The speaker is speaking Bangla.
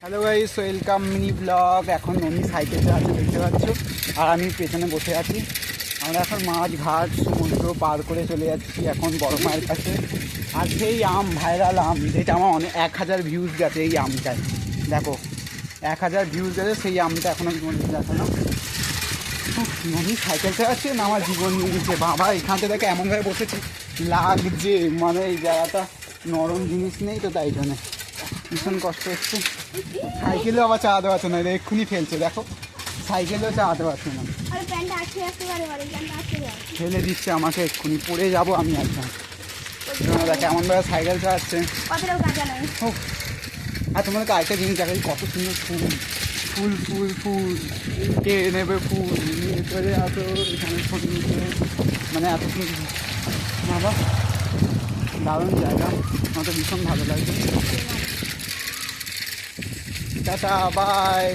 Hello guys, welcome mini blog. এখন ননি সাইকেল চালাতে দেখতে পাচ্ছ, আর আমি পেছনে বসে আছি। আমরা এখন মাছ ঘাট সমুদ্র পার করে চলে যাচ্ছি এখন বড় মায়ের কাছে। আর সেই আম, ভাইরাল আম, যেটা আমার অনেক 1000 ভিউজ গেছে এই আমটায়। দেখো 1000 ভিউজ গেছে সেই আমটা এখনও জীবনে দেখো না। ননি সাইকেল চালাচ্ছে না, আমার জীবন নিয়ে নিচ্ছে বাবা। এখান থেকে দেখে এমনভাবে বসেছি লাগছে, মানে এই জায়গাটা নরম জিনিস নেই তো, তাই জন্য ভীষণ কষ্ট হচ্ছে। সাইকেলেও আবার চালাতে পারছে না, এক্ষুনি ফেলছে দেখো, সাইকেলেও চালাতে পারছে না, ফেলে দিচ্ছে আমাকে, এক্ষুনি পড়ে যাবো আমি একদম। দেখো এমনভাবে সাইকেল চালাচ্ছে। আর তোমাদেরকে আরেকটা জিনিস দেখাই, কত সুন্দর ফুল ফুল ফুল ফুল কে নেবে ফুল নিয়ে চলে আসো এখানে, ফুল নিতে মানে এত সুন্দর বাবা, দারুণ জায়গা, আমার তো ভীষণ ভালো লাগছে। Tata bye.